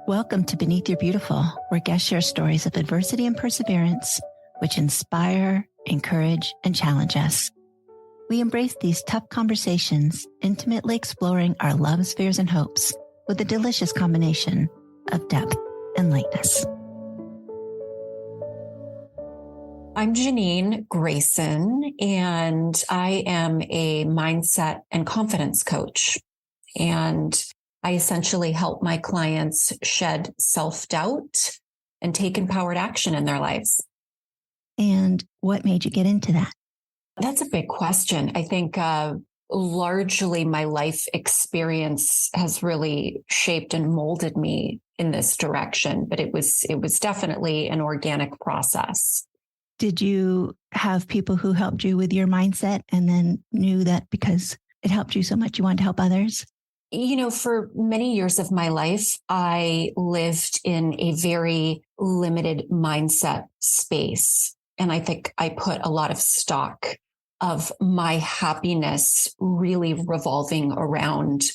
Welcome to Beneath Your Beautiful, where guests share stories of adversity and perseverance, which inspire, encourage, and challenge us. We embrace these tough conversations, intimately exploring our loves, fears, and hopes with a delicious combination of depth and lightness. I'm Jeanine Grayson, and I am a mindset and confidence coach. And I essentially help my clients shed self-doubt and take empowered action in their lives. And what made you get into that? That's a big question. I think largely my life experience has really shaped and molded me in this direction, but it was definitely an organic process. Did you have people who helped you with your mindset and then knew that because it helped you so much, you wanted to help others? You know, for many years of my life, I lived in a very limited mindset space. And I think I put a lot of stock of my happiness really revolving around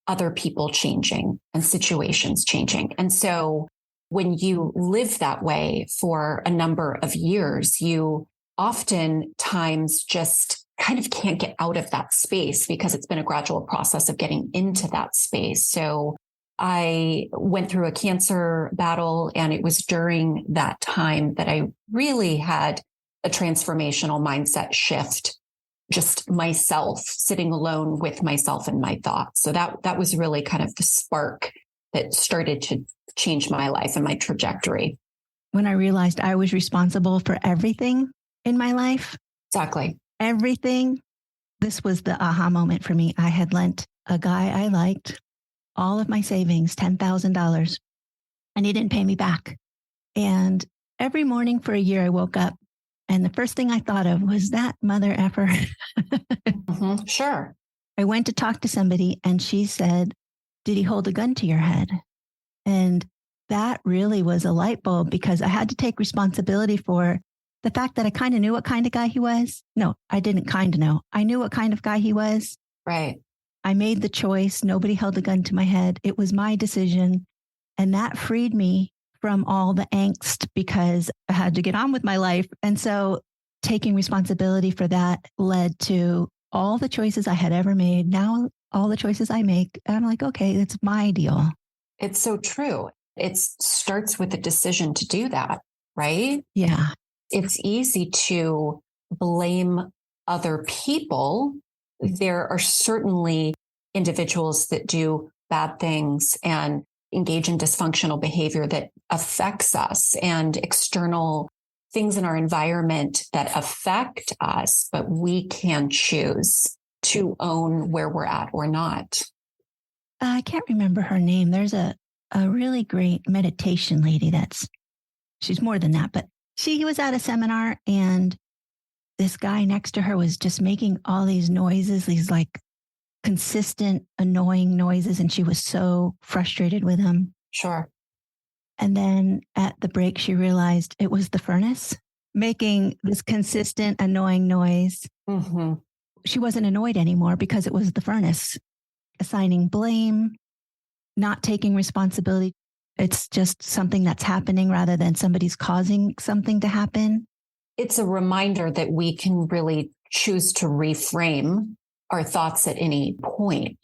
other people changing and situations changing. And so when you live that way for a number of years, you oftentimes just kind of can't get out of that space because it's been a gradual process of getting into that space. So I went through a cancer battle, and it was during that time that I really had a transformational mindset shift, just myself sitting alone with myself and my thoughts. So that was really kind of the spark that started to change my life and my trajectory. When I realized I was responsible for everything in my life. Exactly. Everything. This was the aha moment for me. I had lent a guy I liked all of my savings, $10,000, and he didn't pay me back. And every morning for a year, I woke up, and the first thing I thought of was that mother effer. Sure. I went to talk to somebody, and she said, "Did he hold a gun to your head?" And that really was a light bulb, because I had to take responsibility for the fact that I kind of knew what kind of guy he was. No, I didn't kind of know. I knew what kind of guy he was. Right. I made the choice. Nobody held a gun to my head. It was my decision. And that freed me from all the angst because I had to get on with my life. And so taking responsibility for that led to all the choices I had ever made. Now, all the choices I make, I'm like, okay, it's my deal. It's so true. It starts with the decision to do that, right? Yeah. It's easy to blame other people. There are certainly individuals that do bad things and engage in dysfunctional behavior that affects us, and external things in our environment that affect us, but we can choose to own where we're at or not. I can't remember her name. There's a really great meditation lady she's more than that, but she was at a seminar, and this guy next to her was just making all these noises, these like consistent, annoying noises. And she was so frustrated with him. Sure. And then at the break, she realized it was the furnace making this consistent, annoying noise. Mm-hmm. She wasn't annoyed anymore because it was the furnace. Assigning blame, not taking responsibility. It's just something that's happening rather than somebody's causing something to happen. It's a reminder that we can really choose to reframe our thoughts at any point.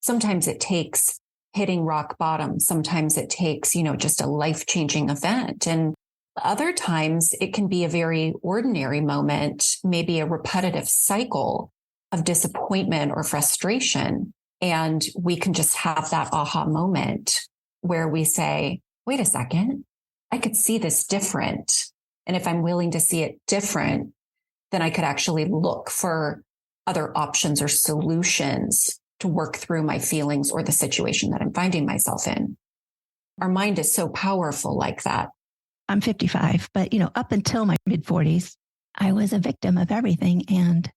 Sometimes it takes hitting rock bottom. Sometimes it takes, just a life-changing event. And other times it can be a very ordinary moment, maybe a repetitive cycle of disappointment or frustration. And we can just have that aha moment where we say, wait a second, I could see this different. And if I'm willing to see it different, then I could actually look for other options or solutions to work through my feelings or the situation that I'm finding myself in. Our mind is so powerful like that. I'm 55, but up until my mid-40s, I was a victim of everything. And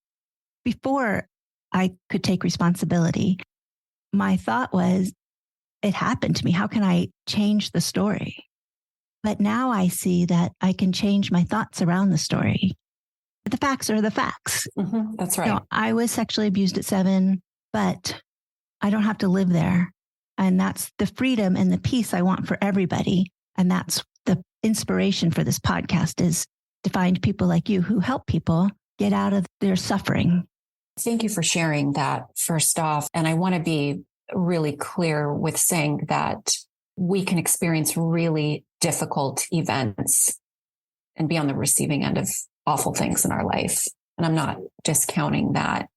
before I could take responsibility, my thought was, it happened to me. How can I change the story? But now I see that I can change my thoughts around the story. The facts are the facts. Mm-hmm, that's right. I was sexually abused at 7, but I don't have to live there. And that's the freedom and the peace I want for everybody. And that's the inspiration for this podcast, is to find people like you who help people get out of their suffering. Thank you for sharing that, first off. And I want to be really clear with saying that we can experience really difficult events and be on the receiving end of awful things in our life. And I'm not discounting that.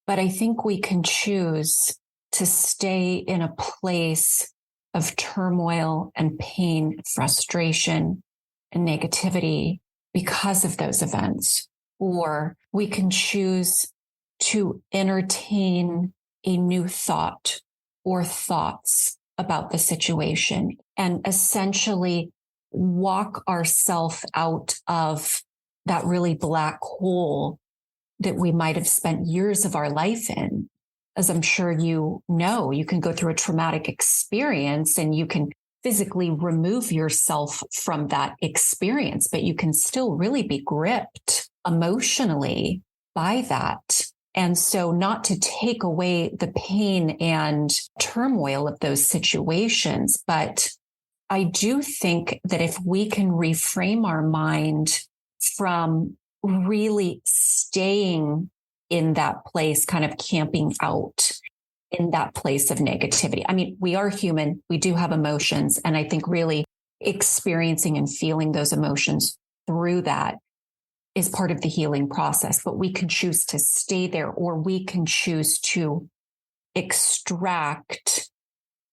But I think we can choose to stay in a place of turmoil and pain, frustration, and negativity because of those events. Or we can choose to entertain a new thought or thoughts about the situation and essentially walk ourselves out of that really black hole that we might have spent years of our life in. As I'm sure you know, you can go through a traumatic experience and you can physically remove yourself from that experience, but you can still really be gripped emotionally by that. And so, not to take away the pain and turmoil of those situations, but I do think that if we can reframe our mind from really staying in that place, kind of camping out in that place of negativity. I mean, we are human, we do have emotions. And I think really experiencing and feeling those emotions through that is part of the healing process. But we can choose to stay there, or we can choose to extract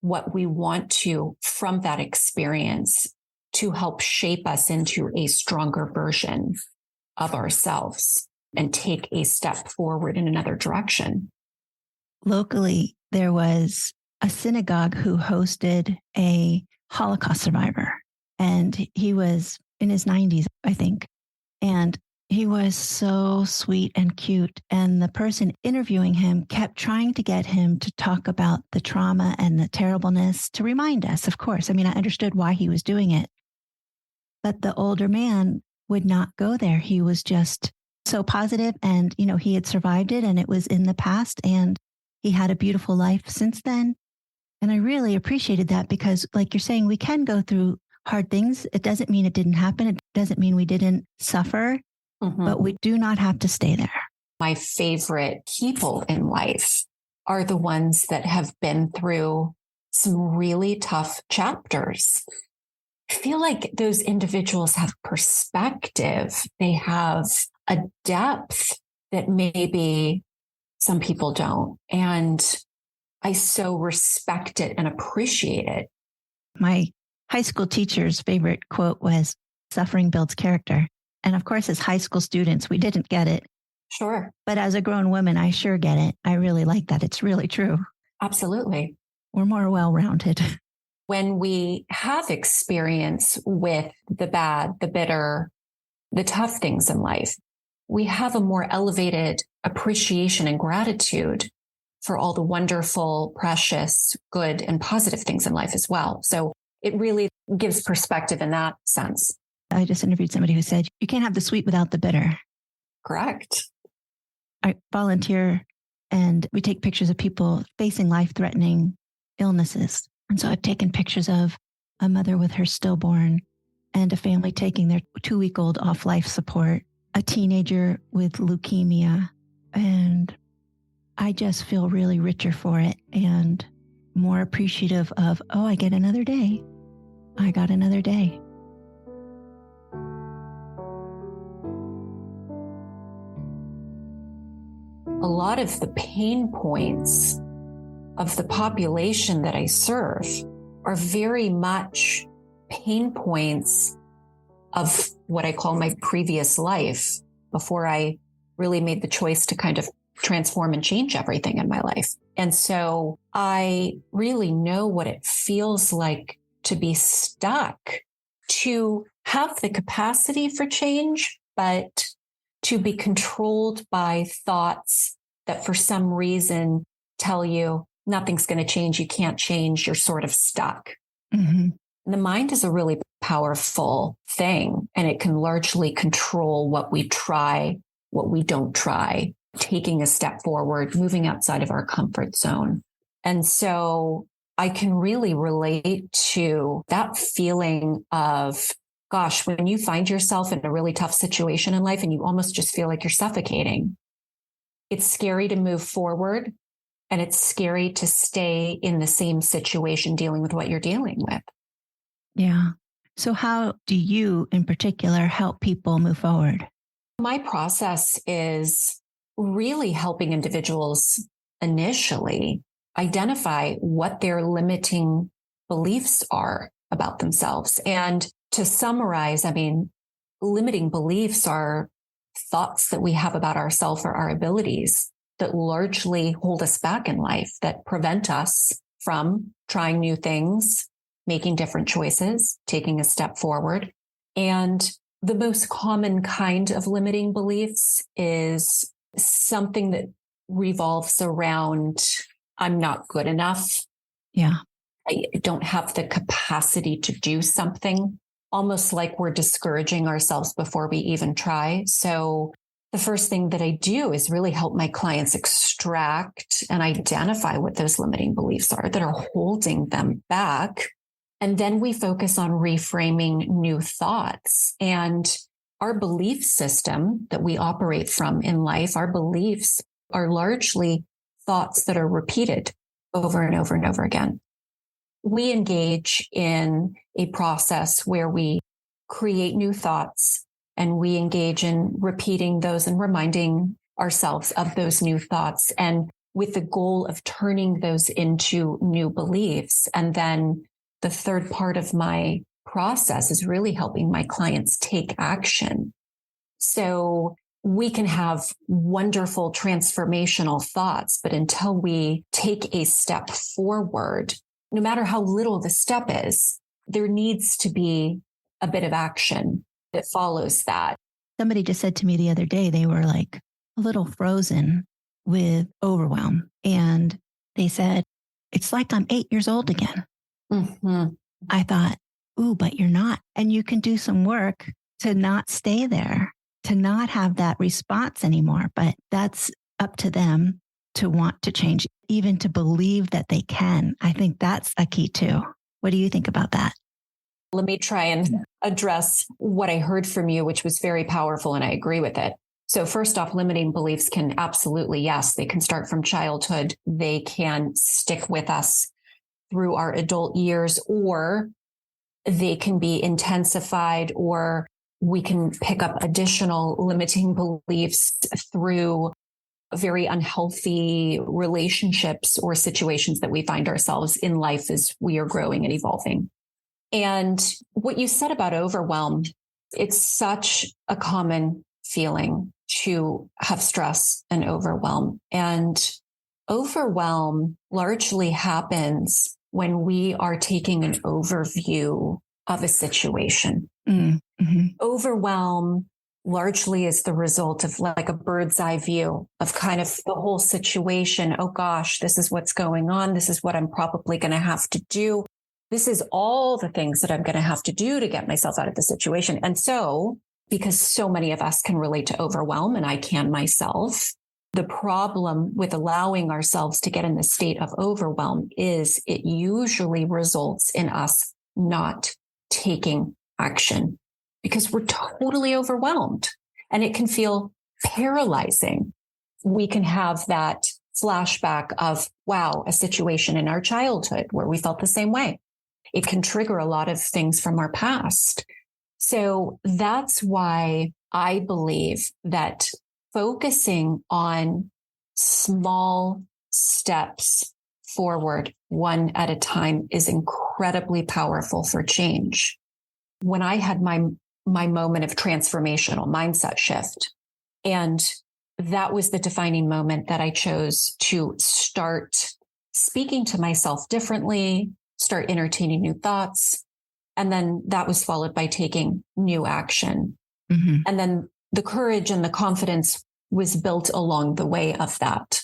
what we want to from that experience to help shape us into a stronger version of ourselves and take a step forward in another direction. Locally, there was a synagogue who hosted a Holocaust survivor, and he was in his 90s, I think. And he was so sweet and cute. And the person interviewing him kept trying to get him to talk about the trauma and the terribleness, to remind us, of course. I mean, I understood why he was doing it. But the older man would not go there. He was just so positive, and, you know, he had survived it and it was in the past, and he had a beautiful life since then. And I really appreciated that, because, like you're saying, we can go through hard things. It doesn't mean it didn't happen. It doesn't mean we didn't suffer, but we do not have to stay there. My favorite people in life are the ones that have been through some really tough chapters. I feel like those individuals have perspective. They have a depth that maybe some people don't. And I so respect it and appreciate it. My high school teacher's favorite quote was, "Suffering builds character." And of course, as high school students, we didn't get it. Sure. But as a grown woman, I sure get it. I really like that. It's really true. Absolutely. We're more well-rounded. When we have experience with the bad, the bitter, the tough things in life, we have a more elevated appreciation and gratitude for all the wonderful, precious, good, and positive things in life as well. So it really gives perspective in that sense. I just interviewed somebody who said, you can't have the sweet without the bitter. Correct. I volunteer, and we take pictures of people facing life-threatening illnesses. And so I've taken pictures of a mother with her stillborn, and a family taking their 2-week-old off life support, a teenager with leukemia. And I just feel really richer for it and more appreciative of, oh, I get another day. I got another day. A lot of the pain points of the population that I serve are very much pain points of what I call my previous life, before I really made the choice to kind of transform and change everything in my life. And so I really know what it feels like to be stuck, to have the capacity for change, but to be controlled by thoughts that for some reason tell you nothing's going to change, you can't change, you're sort of stuck. Mm-hmm. The mind is a really powerful thing, and it can largely control what we try, what we don't try, taking a step forward, moving outside of our comfort zone. And so I can really relate to that feeling of, gosh, when you find yourself in a really tough situation in life and you almost just feel like you're suffocating. It's scary to move forward, and it's scary to stay in the same situation dealing with what you're dealing with. Yeah. So how do you in particular help people move forward? My process is really helping individuals initially identify what their limiting beliefs are about themselves. And to summarize, I mean, limiting beliefs are thoughts that we have about ourselves or our abilities that largely hold us back in life, that prevent us from trying new things, making different choices, taking a step forward. And the most common kind of limiting beliefs is something that revolves around, I'm not good enough. Yeah. I don't have the capacity to do something, almost like we're discouraging ourselves before we even try. So the first thing that I do is really help my clients extract and identify what those limiting beliefs are that are holding them back. And then we focus on reframing new thoughts. And our belief system that we operate from in life, our beliefs are largely thoughts that are repeated over and over and over again. We engage in a process where we create new thoughts, and we engage in repeating those and reminding ourselves of those new thoughts, and with the goal of turning those into new beliefs. And then the third part of my process is really helping my clients take action. So we can have wonderful transformational thoughts, but until we take a step forward, no matter how little the step is, there needs to be a bit of action that follows that. Somebody just said to me the other day, they were like a little frozen with overwhelm. And they said, it's like I'm 8 years old again. Mm-hmm. I thought, ooh, but you're not. And you can do some work to not stay there, to not have that response anymore. But that's up to them to want to change, even to believe that they can. I think that's a key too. What do you think about that? Let me try and address what I heard from you, which was very powerful, and I agree with it. So first off, limiting beliefs can absolutely, yes, they can start from childhood. They can stick with us through our adult years, or they can be intensified, or we can pick up additional limiting beliefs through very unhealthy relationships or situations that we find ourselves in life as we are growing and evolving. And what you said about overwhelm, it's such a common feeling to have stress and overwhelm. And overwhelm largely happens when we are taking an overview of a situation. Mm-hmm. Overwhelm largely is the result of like a bird's eye view of kind of the whole situation. Oh gosh, this is what's going on. This is what I'm probably going to have to do. This is all the things that I'm going to have to do to get myself out of the situation. And so, because so many of us can relate to overwhelm, and I can myself, the problem with allowing ourselves to get in the state of overwhelm is it usually results in us not taking action because we're totally overwhelmed, and it can feel paralyzing. We can have that flashback of, wow, a situation in our childhood where we felt the same way. It can trigger a lot of things from our past. So that's why I believe that focusing on small steps forward, one at a time, is incredibly powerful for change. When I had my moment of transformational mindset shift, and that was the defining moment that I chose to start speaking to myself differently, start entertaining new thoughts. And then that was followed by taking new action. Mm-hmm. And then the courage and the confidence was built along the way of that.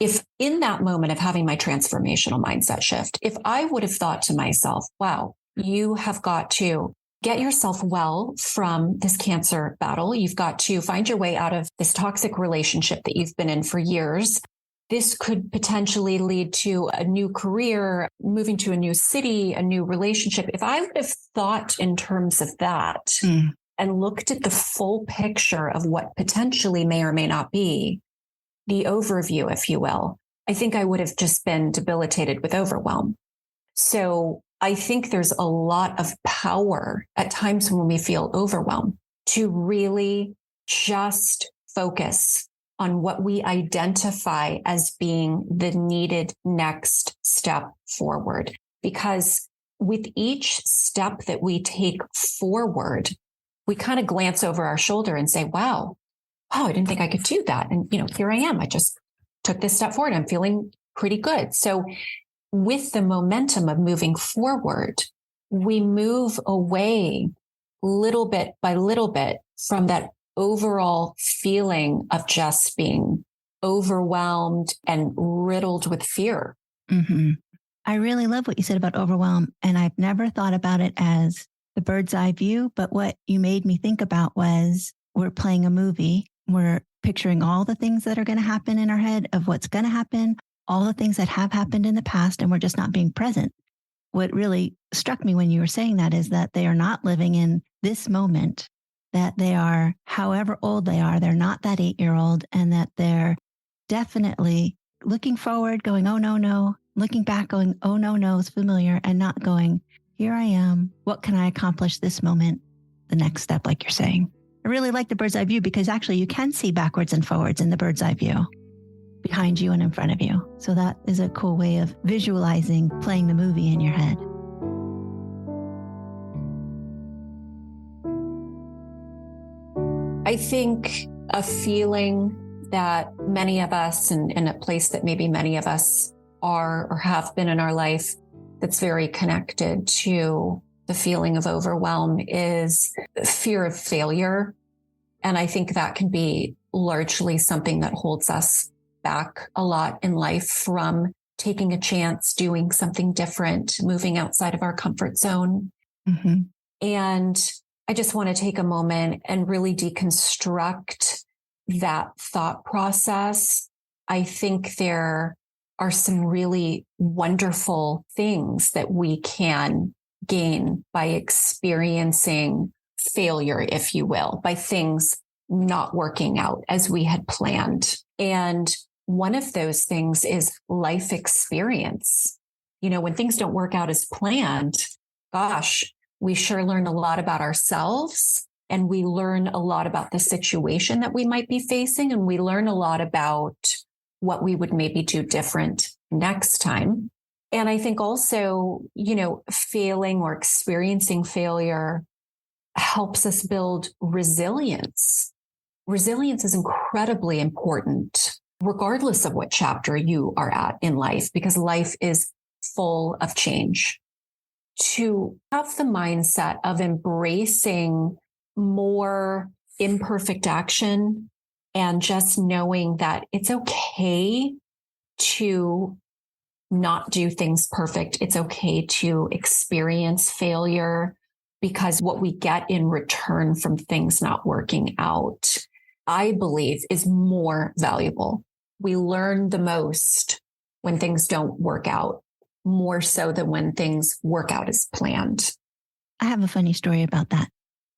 If in that moment of having my transformational mindset shift, if I would have thought to myself, wow, you have got to get yourself well from this cancer battle. You've got to find your way out of this toxic relationship that you've been in for years. this could potentially lead to a new career, moving to a new city, a new relationship. If I would have thought in terms of that and looked at the full picture of what potentially may or may not be, the overview, if you will, I think I would have just been debilitated with overwhelm. So I think there's a lot of power at times when we feel overwhelmed to really just focus on what we identify as being the needed next step forward. Because with each step that we take forward, we kind of glance over our shoulder and say, wow, I didn't think I could do that. And, here I am. I just took this step forward. I'm feeling pretty good. So with the momentum of moving forward, we move away little bit by little bit from that overall feeling of just being overwhelmed and riddled with fear. Mm-hmm. I really love what you said about overwhelm. And I've never thought about it as the bird's eye view. But what you made me think about was we're playing a movie. We're picturing all the things that are going to happen in our head of what's going to happen, all the things that have happened in the past, and we're just not being present. What really struck me when you were saying that is that they are not living in this moment, that they are, however old they are, they're not that 8-year-old, and that they're definitely looking forward, going, oh, no, looking back, going, oh, no, it's familiar, and not going, here I am. What can I accomplish this moment? The next step, like you're saying. I really like the bird's eye view because actually you can see backwards and forwards in the bird's eye view, behind you and in front of you. So that is a cool way of visualizing playing the movie in your head. I think a feeling that many of us, and in a place that maybe many of us are or have been in our life, that's very connected to the feeling of overwhelm, is fear of failure. And I think that can be largely something that holds us back a lot in life from taking a chance, doing something different, moving outside of our comfort zone. Mm-hmm. And I just want to take a moment and really deconstruct that thought process. I think there are some really wonderful things that we can gain by experiencing failure, if you will, by things not working out as we had planned. And one of those things is life experience. When things don't work out as planned, gosh, we sure learn a lot about ourselves, and we learn a lot about the situation that we might be facing. And we learn a lot about what we would maybe do different next time. And I think also, failing or experiencing failure helps us build resilience. Resilience is incredibly important, regardless of what chapter you are at in life, because life is full of change. To have the mindset of embracing more imperfect action and just knowing that it's okay to not do things perfect. It's okay to experience failure, because what we get in return from things not working out, I believe, is more valuable. We learn the most when things don't work out, more so than when things work out as planned. I have a funny story about that.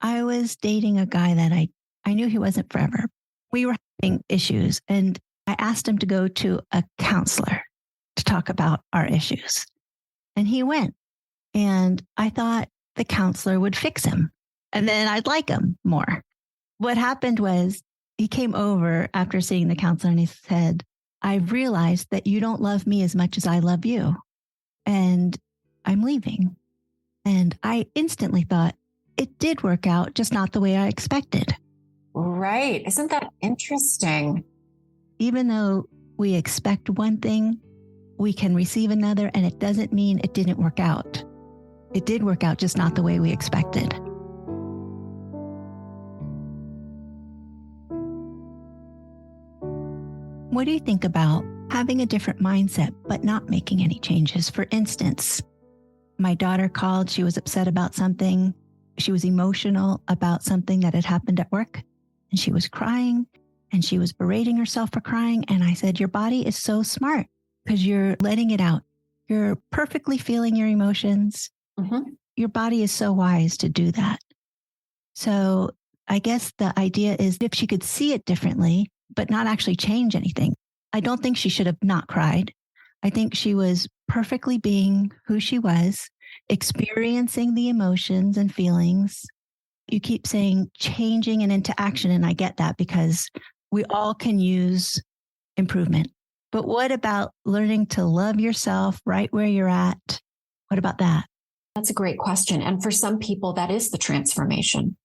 I was dating a guy that I knew he wasn't forever. We were having issues, and I asked him to go to a counselor to talk about our issues. And he went, and I thought the counselor would fix him, and then I'd like him more. What happened was he came over after seeing the counselor, and he said, I've realized that you don't love me as much as I love you, and I'm leaving. And I instantly thought, it did work out, just not the way I expected. Right. Isn't that interesting? Even though we expect one thing, we can receive another, and it doesn't mean it didn't work out. It did work out, just not the way we expected. What do you think about having a different mindset, but not making any changes? For instance, my daughter called. She was upset about something. She was emotional about something that had happened at work, and she was crying. and she was berating herself for crying. And I said, your body is so smart because you're letting it out. You're perfectly feeling your emotions. Mm-hmm. Your body is so wise to do that. So I guess the idea is if she could see it differently, but not actually change anything. I don't think she should have not cried. I think she was perfectly being who she was, experiencing the emotions and feelings. You keep saying changing and into action. And I get that because we all can use improvement. But what about learning to love yourself right where you're at? What about that? That's a great question. And for some people, that is the transformation.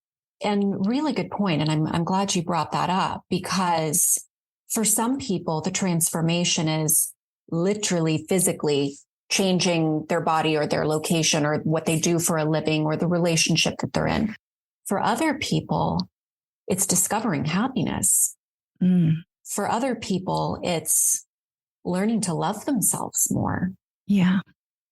And really good point. And I'm glad you brought that up, because for some people, the transformation is literally physically changing their body or their location or what they do for a living or the relationship that they're in. For other people, it's discovering happiness. For other people, it's learning to love themselves more. Yeah.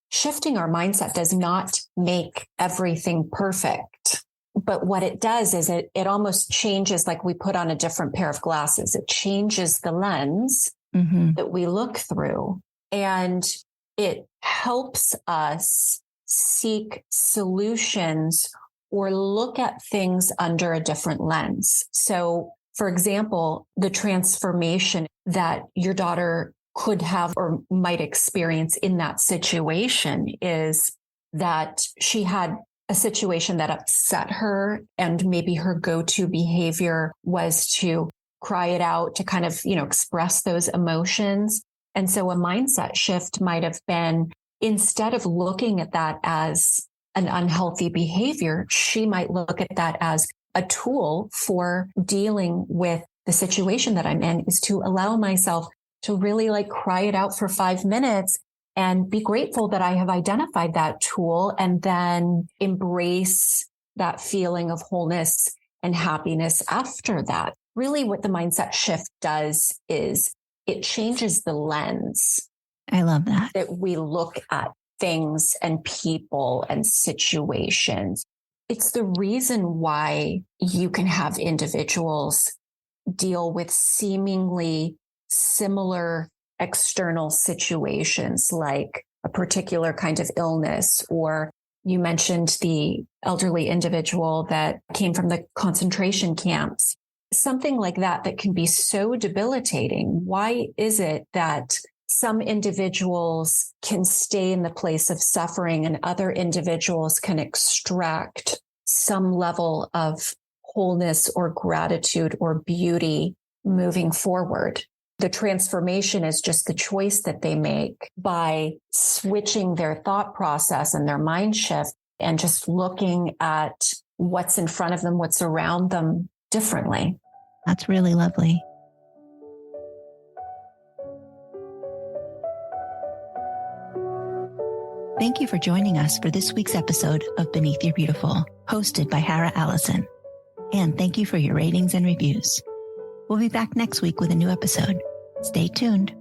Shifting our mindset does not make everything perfect. But what it does is it almost changes, like we put on a different pair of glasses. It changes the lens that we look through, and it helps us seek solutions or look at things under a different lens. So, for example, the transformation that your daughter could have or might experience in that situation is that she had a situation that upset her, and maybe her go-to behavior was to cry it out, to kind of, express those emotions. And so a mindset shift might have been, instead of looking at that as an unhealthy behavior, she might look at that as a tool for dealing with the situation that I'm in, is to allow myself to really cry it out for 5 minutes and be grateful that I have identified that tool, and then embrace that feeling of wholeness and happiness after that. Really what the mindset shift does is it changes the lens. I love that we look at things and people and situations. It's the reason why you can have individuals deal with seemingly similar external situations, like a particular kind of illness, or you mentioned the elderly individual that came from the concentration camps, something like that, that can be so debilitating. Why is it that some individuals can stay in the place of suffering and other individuals can extract some level of wholeness or gratitude or beauty moving forward? The transformation is just the choice that they make by switching their thought process and their mind shift and just looking at what's in front of them, what's around them differently. That's really lovely. Thank you for joining us for this week's episode of Beneath Your Beautiful, hosted by Hara Allison. And thank you for your ratings and reviews. We'll be back next week with a new episode. Stay tuned.